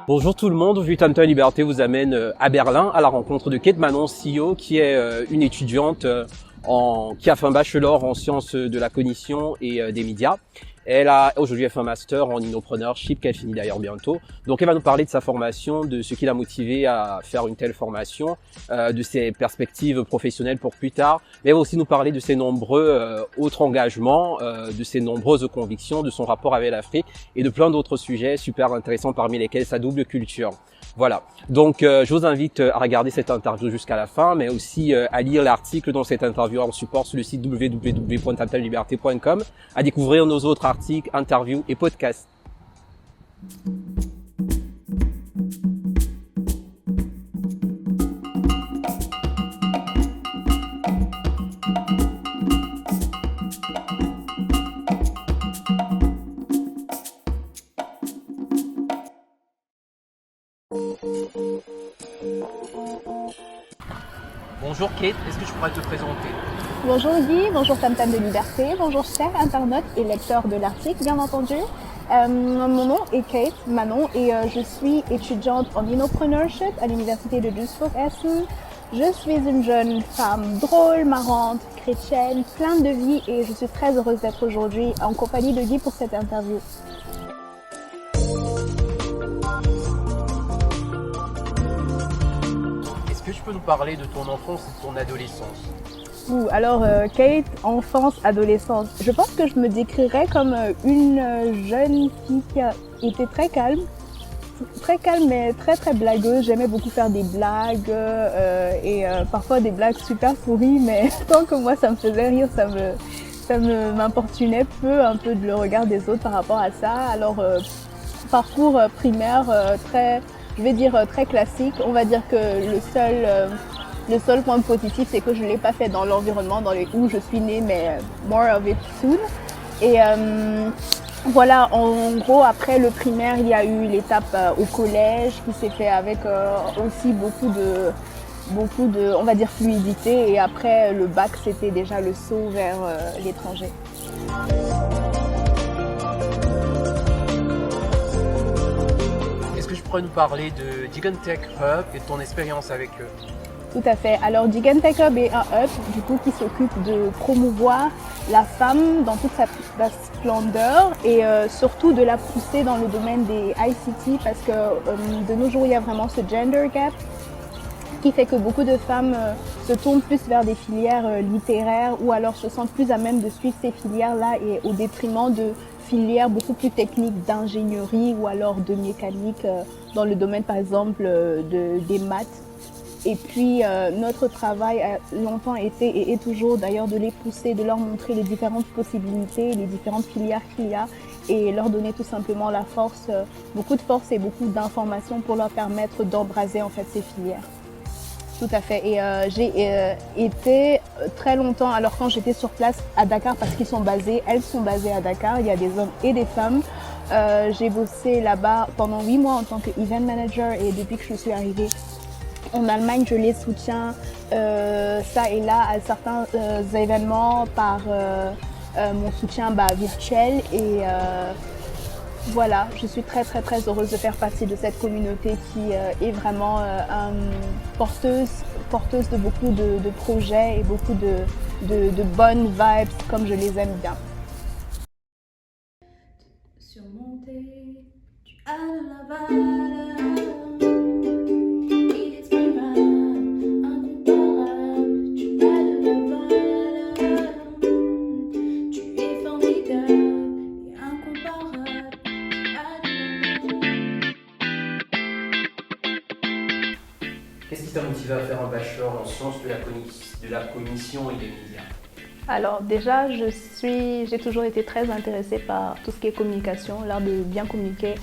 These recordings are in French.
Bonjour tout le monde, aujourd'hui Tam Liberté vous amène à Berlin à la rencontre de Kate Manon, CEO, qui est une étudiante qui a fait un bachelor en sciences de la cognition et des médias. Aujourd'hui elle fait un master en innopreneurship qu'elle finit d'ailleurs bientôt. Donc elle va nous parler de sa formation, de ce qui l'a motivée à faire une telle formation, de ses perspectives professionnelles pour plus tard. Mais elle va aussi nous parler de ses nombreux autres engagements, de ses nombreuses convictions, de son rapport avec l'Afrique et de plein d'autres sujets super intéressants parmi lesquels sa double culture. Voilà, donc je vous invite à regarder cette interview jusqu'à la fin, mais aussi à lire l'article dont cette interview en support sur le site www.tamtamliberté.com, à découvrir nos autres articles, interviews et podcasts. Bonjour Kate, est-ce que tu pourrais te présenter? Bonjour Guy, bonjour Tam de Liberté, bonjour chers internautes et lecteurs de l'article bien entendu. Mon nom est Kate Manon et je suis étudiante en innopreneurship à l'université de Duisburg-Essen. Je suis une jeune femme drôle, marrante, chrétienne, pleine de vie et je suis très heureuse d'être aujourd'hui en compagnie de Guy pour cette interview. Est-ce que tu peux nous parler de ton enfance et de ton adolescence? Alors Kate, enfance, adolescence. Je pense que je me décrirais comme une jeune fille qui a été très calme mais très blagueuse. J'aimais beaucoup faire des blagues et parfois des blagues super pourries, mais tant que moi ça me faisait rire, ça m'importunait peu un peu de le regard des autres par rapport à ça. Alors parcours primaire très classique. On va dire que le seul point positif, c'est que je ne l'ai pas fait dans l'environnement où je suis née, mais more of it soon. Et voilà, en gros, après le primaire, il y a eu l'étape au collège qui s'est fait avec aussi beaucoup de, on va dire, fluidité. Et après le bac, c'était déjà le saut vers l'étranger. Est-ce que tu pourrais nous parler de Gigantech Hub et de ton expérience avec eux? Tout à fait. Alors Gigantech Hub est un hub qui s'occupe de promouvoir la femme dans toute sa splendeur et surtout de la pousser dans le domaine des ICT parce que de nos jours il y a vraiment ce gender gap qui fait que beaucoup de femmes se tournent plus vers des filières littéraires ou alors se sentent plus à même de suivre ces filières-là et au détriment de filières beaucoup plus techniques d'ingénierie ou alors de mécanique dans le domaine par exemple des maths. Et puis notre travail a longtemps été et est toujours d'ailleurs de les pousser, de leur montrer les différentes possibilités, les différentes filières qu'il y a et leur donner tout simplement la force, beaucoup de force et beaucoup d'informations pour leur permettre d'embraser en fait ces filières. Tout à fait. Et j'ai été très longtemps, alors quand j'étais sur place à Dakar, parce elles sont basées à Dakar, il y a des hommes et des femmes. J'ai bossé là-bas pendant 8 mois en tant que event manager et depuis que je suis arrivée en Allemagne, je les soutiens ça et là à certains événements par mon soutien virtuel et voilà, je suis très heureuse de faire partie de cette communauté qui est vraiment porteuse de beaucoup de projets et beaucoup de bonnes vibes comme je les aime bien. Surmonter, tu as de la valeur. Qu'est-ce qui t'a motivé à faire un bachelor en sciences de la cognition et des médias? Alors déjà, j'ai toujours été très intéressée par tout ce qui est communication, l'art de bien communiquer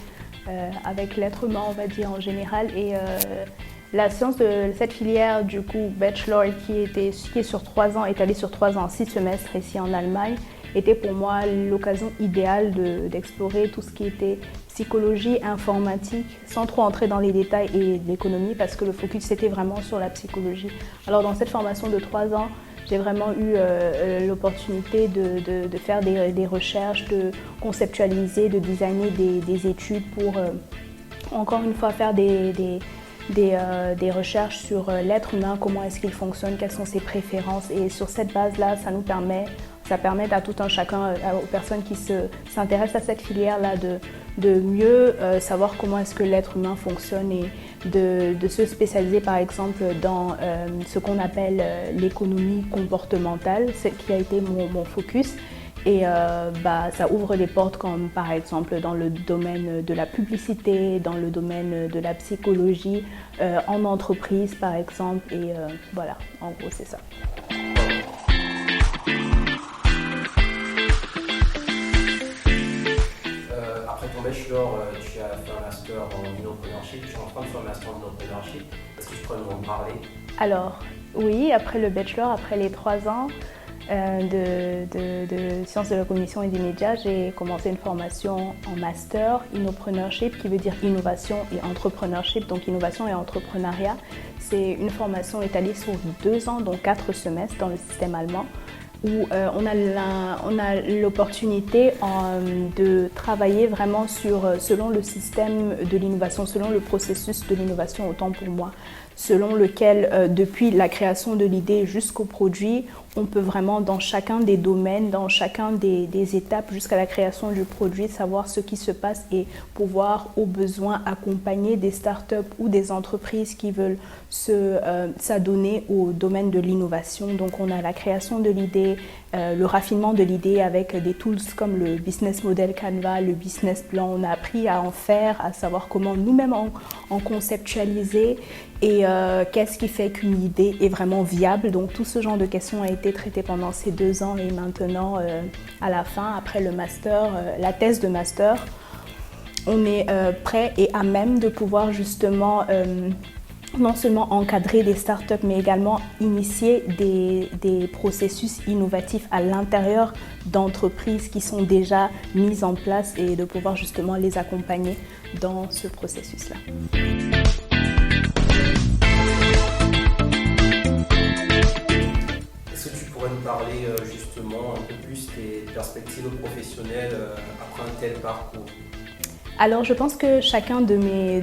avec l'être humain, on va dire en général. Et La science de cette filière, du coup, bachelor, qui est sur 3 ans, étalée sur 3 ans, 6 semestres ici en Allemagne, était pour moi l'occasion idéale d'explorer tout ce qui était psychologie, informatique, sans trop entrer dans les détails et l'économie, parce que le focus était vraiment sur la psychologie. Alors dans cette formation de 3 ans, j'ai vraiment eu l'opportunité de faire des recherches, de conceptualiser, de designer des études pour, encore une fois, faire des recherches sur l'être humain, comment est-ce qu'il fonctionne, quelles sont ses préférences. Et sur cette base-là, ça permet à tout un chacun, aux personnes qui s'intéressent à cette filière-là, de mieux savoir comment est-ce que l'être humain fonctionne et de se spécialiser par exemple dans ce qu'on appelle l'économie comportementale, ce qui a été mon focus. Et ça ouvre des portes comme par exemple dans le domaine de la publicité, dans le domaine de la psychologie, en entreprise par exemple. Et voilà, en gros c'est ça. Après ton bachelor, tu as fait un master en entrepreneurship, tu es en train de faire un master en entrepreneurship. Est-ce que tu pourrais nous en parler? Alors oui, après le bachelor, après les 3 ans, de sciences de la communication et des médias, j'ai commencé une formation en master Innopreneurship, qui veut dire innovation et entrepreneurship, donc innovation et entrepreneuriat. C'est une formation étalée sur 2 ans, donc 4 semestres dans le système allemand, où on a l'opportunité de travailler vraiment selon le système de l'innovation, selon le processus de l'innovation, autant pour moi, selon lequel, depuis la création de l'idée jusqu'au produit, on peut vraiment, dans chacun des domaines, dans chacun des étapes jusqu'à la création du produit, savoir ce qui se passe et pouvoir, au besoin, accompagner des startups ou des entreprises qui veulent s'adonner au domaine de l'innovation. Donc, on a la création de l'idée, le raffinement de l'idée avec des tools comme le business model Canva, le business plan. On a appris à en faire, à savoir comment nous-mêmes en conceptualiser et qu'est-ce qui fait qu'une idée est vraiment viable. Donc, tout ce genre de questions a été traité pendant ces 2 ans et maintenant, à la fin, après le master, la thèse de master, on est prêt et à même de pouvoir justement non seulement encadrer des startups, mais également initier des processus innovatifs à l'intérieur d'entreprises qui sont déjà mises en place et de pouvoir justement les accompagner dans ce processus-là. Est-ce que tu pourrais nous parler justement un peu plus des perspectives professionnelles après un tel parcours? Alors je pense que chacun de mes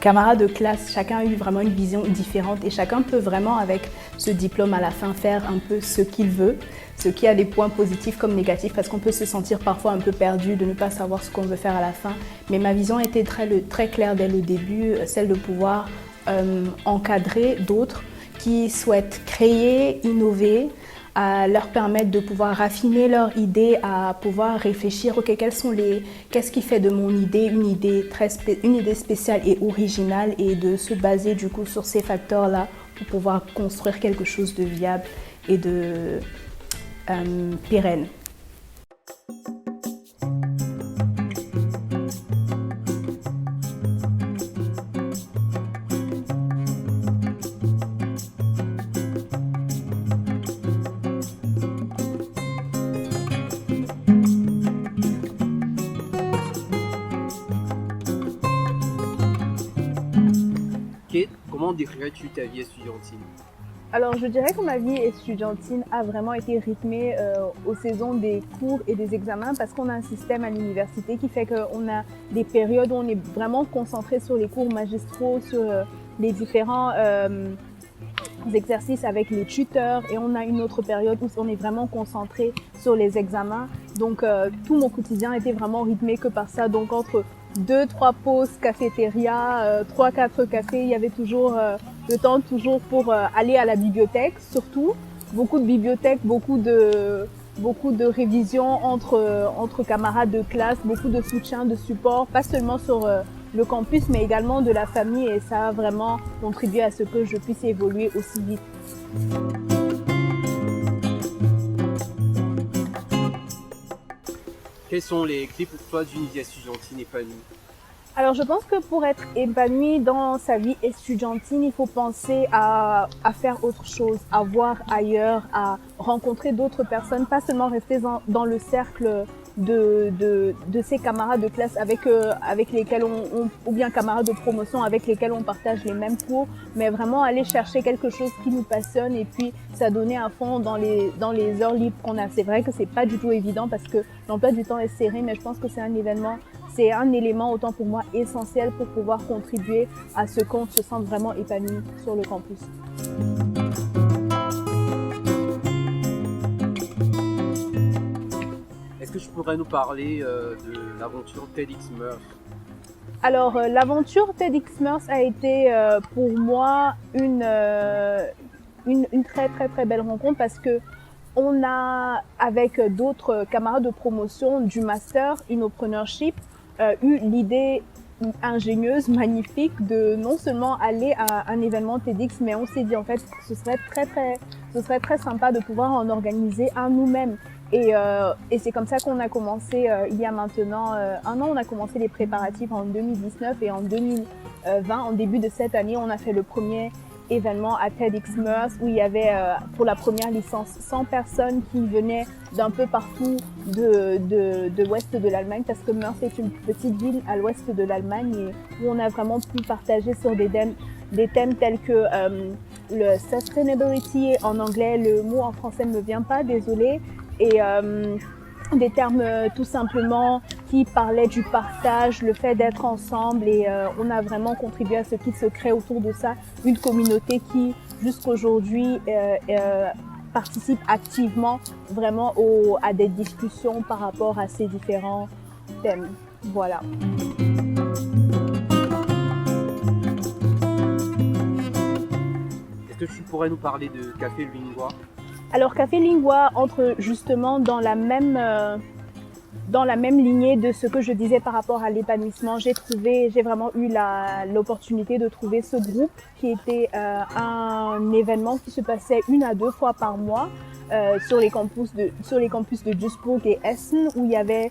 camarades de classe, chacun a eu vraiment une vision différente et chacun peut vraiment avec ce diplôme à la fin faire un peu ce qu'il veut, ce qui a des points positifs comme négatifs parce qu'on peut se sentir parfois un peu perdu de ne pas savoir ce qu'on veut faire à la fin. Mais ma vision était très claire dès le début, celle de pouvoir encadrer d'autres qui souhaitent créer, innover, à leur permettre de pouvoir raffiner leur idée, à pouvoir réfléchir, ok, qu'est-ce qui fait de mon idée une idée spéciale et originale et de se baser du coup sur ces facteurs-là pour pouvoir construire quelque chose de viable et de pérenne. Comment décrirais-tu ta vie estudiantine? Alors je dirais que ma vie estudiantine a vraiment été rythmée aux saisons des cours et des examens parce qu'on a un système à l'université qui fait qu'on a des périodes où on est vraiment concentré sur les cours magistraux, sur les différents exercices avec les tuteurs et on a une autre période où on est vraiment concentré sur les examens. Donc tout mon quotidien était vraiment rythmé que par ça. Donc entre 2-3 pauses cafétéria, 3-4 cafés, il y avait toujours le temps toujours pour aller à la bibliothèque, surtout. Beaucoup de bibliothèques, beaucoup de révisions entre camarades de classe, beaucoup de soutien, de support, pas seulement sur le campus, mais également de la famille et ça a vraiment contribué à ce que je puisse évoluer aussi vite. Quelles sont les clés pour toi d'une vie estudiantine épanouie? Alors je pense que pour être épanoui dans sa vie estudiantine, il faut penser à faire autre chose, à voir ailleurs, à rencontrer d'autres personnes, pas seulement rester dans le cercle de ses camarades de classe avec lesquels ou bien camarades de promotion avec lesquels on partage les mêmes cours, mais vraiment aller chercher quelque chose qui nous passionne et puis s'adonner à fond dans les heures libres qu'on a. C'est vrai que c'est pas du tout évident parce que l'emploi du temps est serré, mais je pense que c'est un élément autant pour moi essentiel pour pouvoir contribuer à ce qu'on se sente vraiment épanoui sur le campus. Est-ce que tu pourrais nous parler de l'aventure TEDxMurf? Alors, l'aventure TEDxMurf a été pour moi une très très très belle rencontre parce que on a, avec d'autres camarades de promotion du master Innopreneurship, eu l'idée ingénieuse, magnifique de non seulement aller à un événement TEDx, mais on s'est dit en fait que ce serait très sympa de pouvoir en organiser un nous-mêmes. Et c'est comme ça qu'on a commencé il y a maintenant 1 an, on a commencé les préparatifs en 2019 et en 2020, en début de cette année, on a fait le premier événement à TEDxMurf où il y avait pour la première licence 100 personnes qui venaient d'un peu partout de l'ouest de l'Allemagne parce que Murf est une petite ville à l'ouest de l'Allemagne et où on a vraiment pu partager sur des thèmes tels que le sustainability en anglais, le mot en français ne me vient pas, désolé, et des termes tout simplement qui parlaient du partage, le fait d'être ensemble et on a vraiment contribué à ce qu'il se crée autour de ça une communauté qui jusqu'aujourd'hui participe activement vraiment à des discussions par rapport à ces différents thèmes. Voilà. Est-ce que tu pourrais nous parler de Café Lingua? Alors Café Lingua entre justement dans la même lignée de ce que je disais par rapport à l'épanouissement. J'ai vraiment eu l'opportunité de trouver ce groupe qui était un événement qui se passait 1 à 2 fois par mois sur les campus de Duisburg et Essen, où il y avait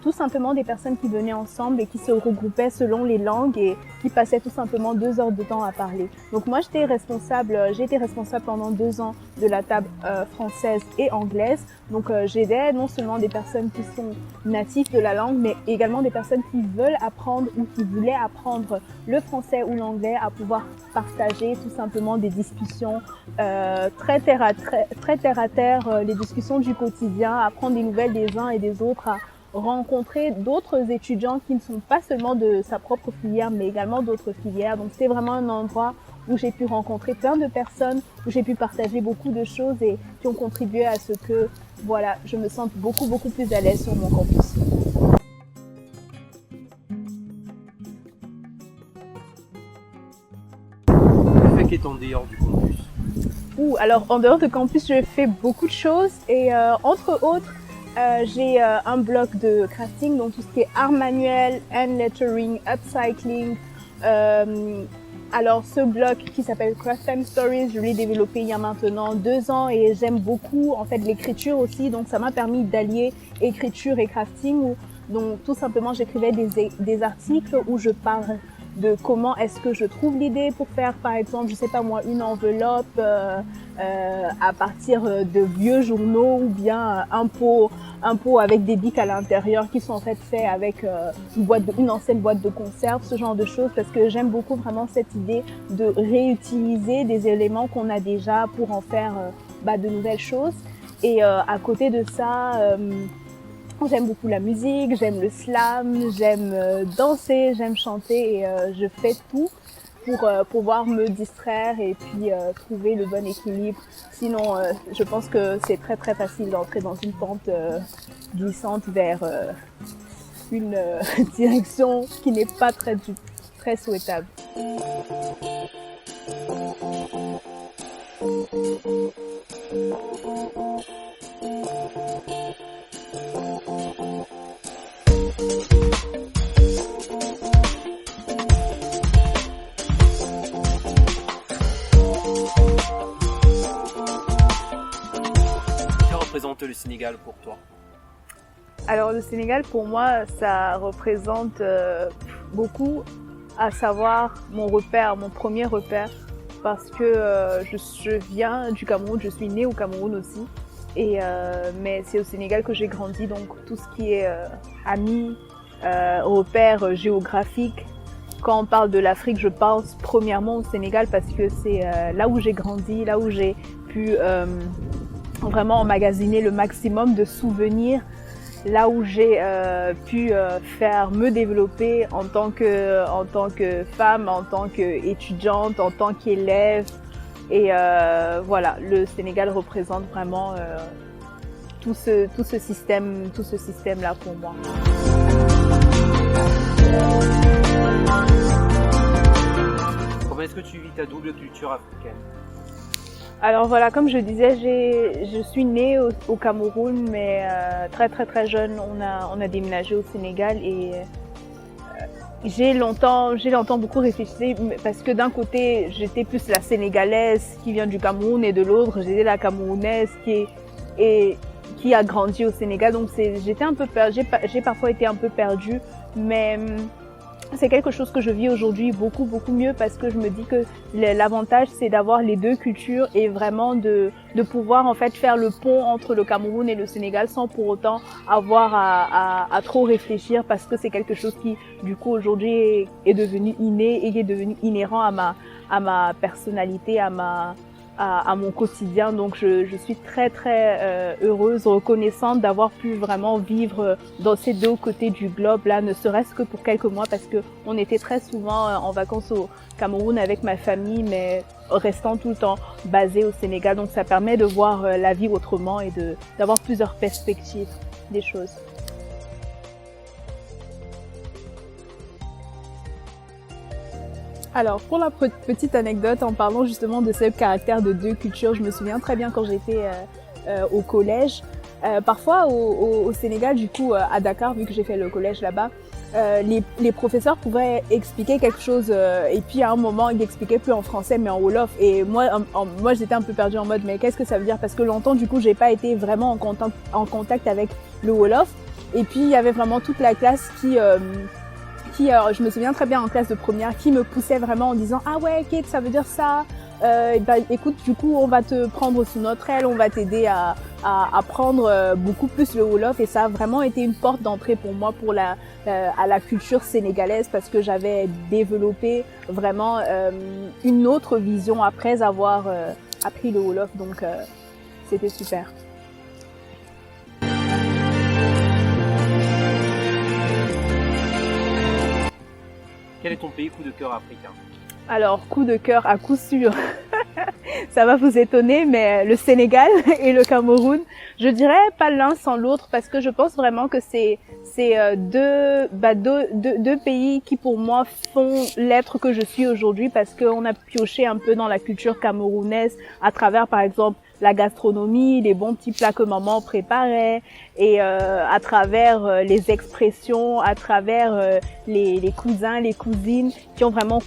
tout simplement des personnes qui venaient ensemble et qui se regroupaient selon les langues et qui passaient tout simplement 2 heures de temps à parler. Donc moi j'ai été responsable pendant 2 ans de la table française et anglaise. Donc j'aidais non seulement des personnes qui sont natifs de la langue, mais également des personnes qui veulent apprendre ou qui voulaient apprendre le français ou l'anglais à pouvoir partager tout simplement des discussions très terre à terre, les discussions du quotidien, apprendre des nouvelles des uns et des autres, à rencontrer d'autres étudiants qui ne sont pas seulement de sa propre filière, mais également d'autres filières. Donc c'est vraiment un endroit où j'ai pu rencontrer plein de personnes, où j'ai pu partager beaucoup de choses et qui ont contribué à ce que, voilà, je me sente beaucoup plus à l'aise sur mon campus. Que fait-on en dehors du campus? Alors en dehors de campus, je fais beaucoup de choses et entre autres, j'ai un bloc de crafting, donc tout ce qui est art manuel, hand lettering, upcycling. Alors ce blog qui s'appelle Craft Time Stories, je l'ai développé il y a maintenant 2 ans et j'aime beaucoup en fait l'écriture aussi, donc ça m'a permis d'allier écriture et crafting. Donc tout simplement j'écrivais des articles où je parle de comment est-ce que je trouve l'idée pour faire par exemple, je sais pas moi, une enveloppe à partir de vieux journaux ou bien un pot avec des bics à l'intérieur qui sont en fait faits avec une ancienne boîte de conserve, ce genre de choses, parce que j'aime beaucoup vraiment cette idée de réutiliser des éléments qu'on a déjà pour en faire de nouvelles choses. Et à côté de ça, j'aime beaucoup la musique, j'aime le slam, j'aime danser, j'aime chanter et je fais tout pour pouvoir me distraire et puis trouver le bon équilibre. Sinon, je pense que c'est très facile d'entrer dans une pente glissante vers une direction qui n'est pas très souhaitable. Que représente le Sénégal pour toi? Alors le Sénégal, pour moi, ça représente beaucoup, à savoir mon repère, mon premier repère, parce que je viens du Cameroun, je suis née au Cameroun aussi, mais c'est au Sénégal que j'ai grandi, donc tout ce qui est amis, repères géographiques. Quand on parle de l'Afrique, je pense premièrement au Sénégal parce que c'est là où j'ai grandi, là où j'ai pu vraiment emmagasiner le maximum de souvenirs, là où j'ai pu faire me développer en tant que femme, en tant qu'étudiante, en tant qu'élève. Et voilà, le Sénégal représente vraiment tout ce système-là pour moi. Comment est-ce que tu vis ta double culture africaine? Alors voilà, comme je disais, je suis née au Cameroun, mais très très très jeune, on a déménagé au Sénégal et j'ai longtemps beaucoup réfléchi parce que d'un côté, j'étais plus la Sénégalaise qui vient du Cameroun et de l'autre, j'étais la Camerounaise qui a grandi au Sénégal. Donc j'étais un peu perdue, j'ai parfois été un peu perdue, mais c'est quelque chose que je vis aujourd'hui beaucoup mieux parce que je me dis que l'avantage c'est d'avoir les deux cultures et vraiment de pouvoir en fait faire le pont entre le Cameroun et le Sénégal sans pour autant avoir à trop réfléchir parce que c'est quelque chose qui du coup aujourd'hui est devenu inné et qui est devenu inhérent à ma personnalité, à mon quotidien. Donc je suis très très heureuse, reconnaissante d'avoir pu vraiment vivre dans ces deux côtés du globe là, ne serait-ce que pour quelques mois parce que on était très souvent en vacances au Cameroun avec ma famille mais restant tout le temps basé au Sénégal. Donc ça permet de voir la vie autrement et d'avoir plusieurs perspectives des choses. Alors, pour la petite anecdote, en parlant justement de ce caractère de deux cultures, je me souviens très bien quand j'étais au collège. Parfois, au Sénégal, du coup, à Dakar, vu que j'ai fait le collège là-bas, les professeurs pouvaient expliquer quelque chose et puis à un moment, ils expliquaient plus en français mais en wolof. Et moi, j'étais un peu perdue en mode mais qu'est-ce que ça veut dire? Parce que longtemps, du coup, j'ai pas été vraiment en contact avec le wolof. Et puis, il y avait vraiment toute la classe qui je me souviens très bien en classe de première, qui me poussait vraiment en disant « Ah ouais, Kate, ça veut dire ça écoute, du coup, on va te prendre sous notre aile, on va t'aider à apprendre beaucoup plus le wolof. » Et ça a vraiment été une porte d'entrée pour moi à la culture sénégalaise parce que j'avais développé vraiment une autre vision après avoir appris le wolof. Donc, c'était super. Quel est ton pays coup de cœur africain? Alors, coup de cœur à coup sûr, ça va vous étonner, mais le Sénégal et le Cameroun, je dirais pas l'un sans l'autre parce que je pense vraiment que c'est deux pays qui pour moi font l'être que je suis aujourd'hui parce qu'on a pioché un peu dans la culture camerounaise à travers par exemple la gastronomie, les bons petits plats que maman préparait et à travers les expressions, à travers les cousins, les cousines qui ont vraiment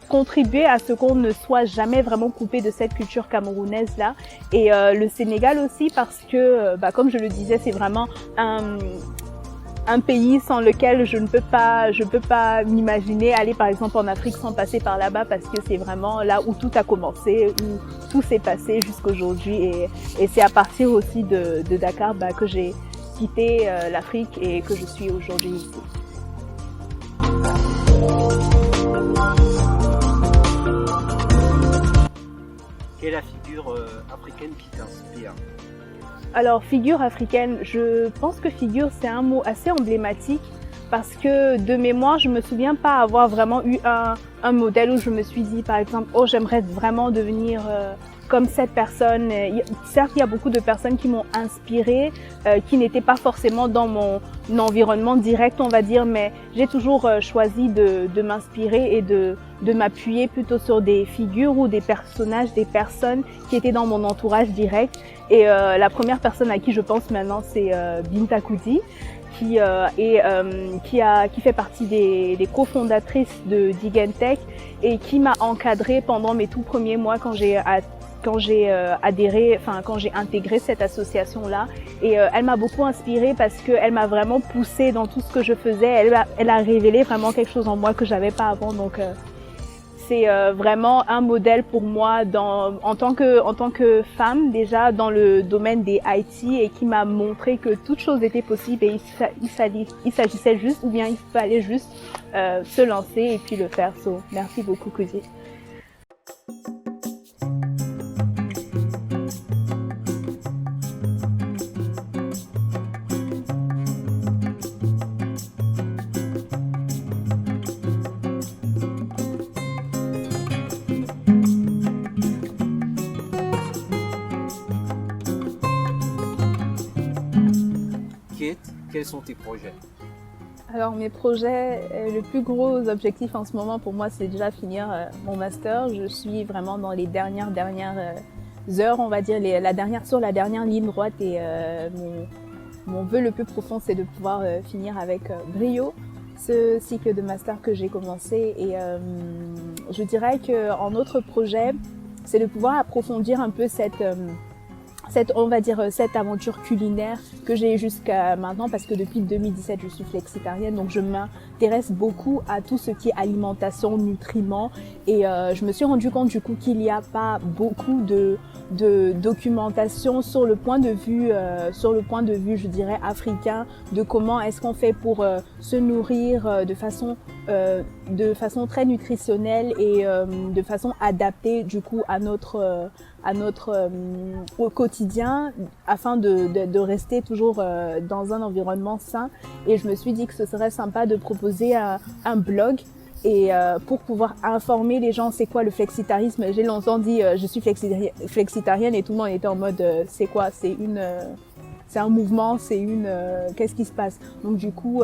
contribué à ce qu'on ne soit jamais vraiment coupé de cette culture camerounaise là. Et le Sénégal aussi parce que, comme je le disais, c'est vraiment un pays sans lequel je peux pas m'imaginer aller par exemple en Afrique sans passer par là-bas parce que c'est vraiment là où tout a commencé, où tout s'est passé jusqu'aujourd'hui et c'est à partir aussi de Dakar que j'ai quitté l'Afrique et que je suis aujourd'hui ici. Quelle est la figure africaine qui t'inspire? Alors, figure africaine, je pense que figure, c'est un mot assez emblématique parce que de mémoire, je me souviens pas avoir vraiment eu un modèle où je me suis dit, par exemple, oh, j'aimerais vraiment devenir comme cette personne. Certes, il y a beaucoup de personnes qui m'ont inspirée, qui n'étaient pas forcément dans mon environnement direct, on va dire, mais j'ai toujours choisi de m'inspirer et de m'appuyer plutôt sur des figures ou des personnages, des personnes qui étaient dans mon entourage direct. Et la première personne à qui je pense maintenant, c'est Binta Koudi, qui fait partie des cofondatrices de Digentech et qui m'a encadrée pendant mes tout premiers mois quand j'ai quand j'ai adhéré, enfin quand j'ai intégré cette association-là. Et elle m'a beaucoup inspirée parce qu'elle m'a vraiment poussée dans tout ce que je faisais. Elle a révélé vraiment quelque chose en moi que j'avais pas avant. Donc c'est vraiment un modèle pour moi en tant que femme déjà dans le domaine des IT et qui m'a montré que toute chose était possible et il s'agissait juste ou bien il fallait juste se lancer et puis le faire. So, merci beaucoup Cousy. Kate, quels sont tes projets? Alors mes projets, le plus gros objectif en ce moment pour moi c'est déjà finir mon master. Je suis vraiment dans les dernières heures, on va dire, sur la dernière ligne droite et mon vœu le plus profond c'est de pouvoir finir avec brio ce cycle de master que j'ai commencé et je dirais qu'en autre projet c'est de pouvoir approfondir un peu cette aventure culinaire que j'ai jusqu'à maintenant parce que depuis 2017 je suis flexitarienne donc je m'intéresse beaucoup à tout ce qui est alimentation, nutriments et je me suis rendu compte du coup qu'il n'y a pas beaucoup de documentation sur le point de vue je dirais africain de comment est-ce qu'on fait pour se nourrir de façon très nutritionnelle et de façon adaptée du coup à notre au quotidien afin de rester toujours dans un environnement sain et je me suis dit que ce serait sympa de proposer un blog et pour pouvoir informer les gens c'est quoi le flexitarisme. J'ai longtemps dit je suis flexitarienne et tout le monde était en mode c'est quoi, c'est un mouvement, qu'est-ce qui se passe? Donc du coup,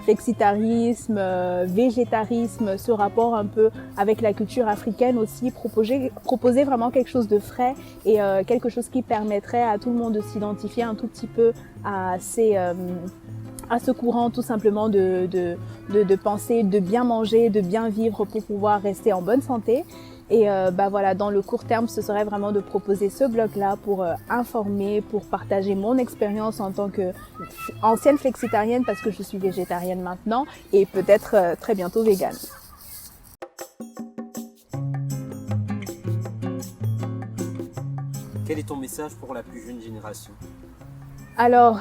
flexitarisme, végétarisme, ce rapport un peu avec la culture africaine aussi, proposer vraiment quelque chose de frais et quelque chose qui permettrait à tout le monde de s'identifier un tout petit peu à ce courant tout simplement de penser, de bien manger, de bien vivre pour pouvoir rester en bonne santé. Et voilà, dans le court terme, ce serait vraiment de proposer ce blog-là pour informer, pour partager mon expérience en tant que ancienne flexitarienne parce que je suis végétarienne maintenant et peut-être très bientôt végane. Quel est ton message pour la plus jeune génération? Alors,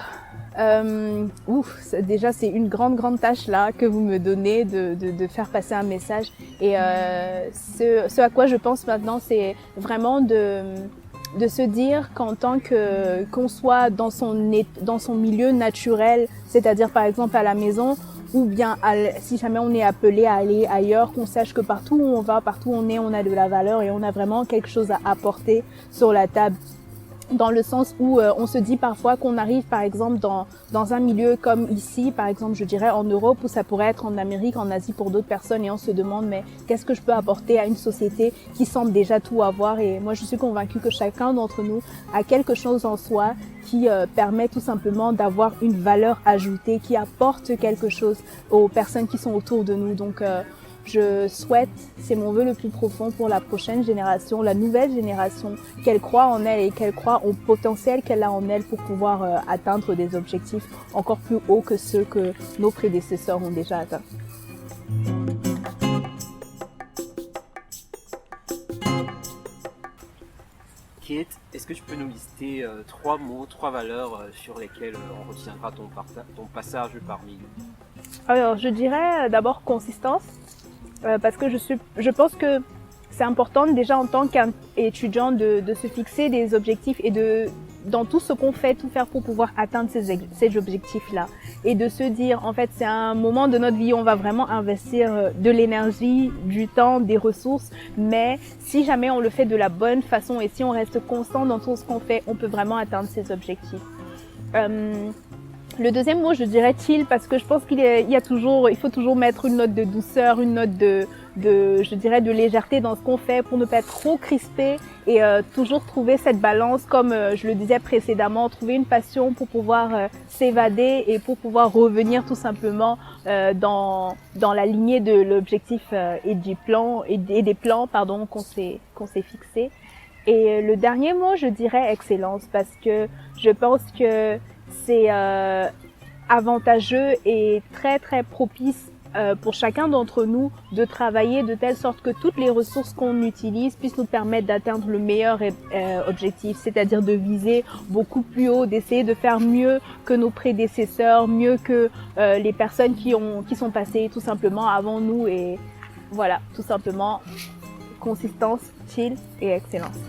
déjà c'est une grande tâche là que vous me donnez de faire passer un message et ce à quoi je pense maintenant c'est vraiment de se dire qu'en tant qu'on soit dans son milieu naturel, c'est-à-dire par exemple à la maison ou bien si jamais on est appelé à aller ailleurs, qu'on sache que partout où on va, partout où on est, on a de la valeur et on a vraiment quelque chose à apporter sur la table. Dans le sens où on se dit parfois qu'on arrive par exemple dans un milieu comme ici, par exemple je dirais en Europe ou ça pourrait être en Amérique, en Asie pour d'autres personnes et on se demande mais qu'est-ce que je peux apporter à une société qui semble déjà tout avoir et moi je suis convaincue que chacun d'entre nous a quelque chose en soi qui permet tout simplement d'avoir une valeur ajoutée, qui apporte quelque chose aux personnes qui sont autour de nous. Donc je souhaite, c'est mon vœu le plus profond pour la prochaine génération, la nouvelle génération, qu'elle croit en elle et qu'elle croit au potentiel qu'elle a en elle pour pouvoir atteindre des objectifs encore plus hauts que ceux que nos prédécesseurs ont déjà atteints. Kate, est-ce que tu peux nous lister 3 mots, 3 valeurs sur lesquelles on retiendra ton passage parmi nous? Alors, je dirais d'abord consistance. Parce que je pense que c'est important déjà en tant qu'étudiant de se fixer des objectifs et dans tout ce qu'on fait, tout faire pour pouvoir atteindre ces objectifs-là. Et de se dire, en fait, c'est un moment de notre vie où on va vraiment investir de l'énergie, du temps, des ressources. Mais si jamais on le fait de la bonne façon et si on reste constant dans tout ce qu'on fait, on peut vraiment atteindre ces objectifs. Le deuxième mot, je dirais chill parce que je pense il faut toujours mettre une note de douceur, une note je dirais de légèreté dans ce qu'on fait pour ne pas être trop crispé et toujours trouver cette balance comme je le disais précédemment, trouver une passion pour pouvoir s'évader et pour pouvoir revenir tout simplement dans la lignée de l'objectif et des plans qu'on s'est fixés. Et le dernier mot, je dirais excellence, parce que je pense que c'est avantageux et très très propice pour chacun d'entre nous de travailler de telle sorte que toutes les ressources qu'on utilise puissent nous permettre d'atteindre le meilleur objectif, c'est-à-dire de viser beaucoup plus haut, d'essayer de faire mieux que nos prédécesseurs, mieux que les personnes qui sont passées tout simplement avant nous. Et voilà, tout simplement, consistance, chill et excellence.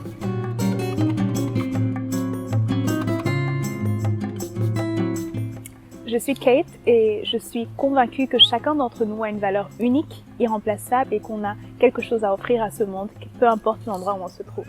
Je suis Kate et je suis convaincue que chacun d'entre nous a une valeur unique, irremplaçable et qu'on a quelque chose à offrir à ce monde, peu importe l'endroit où on se trouve.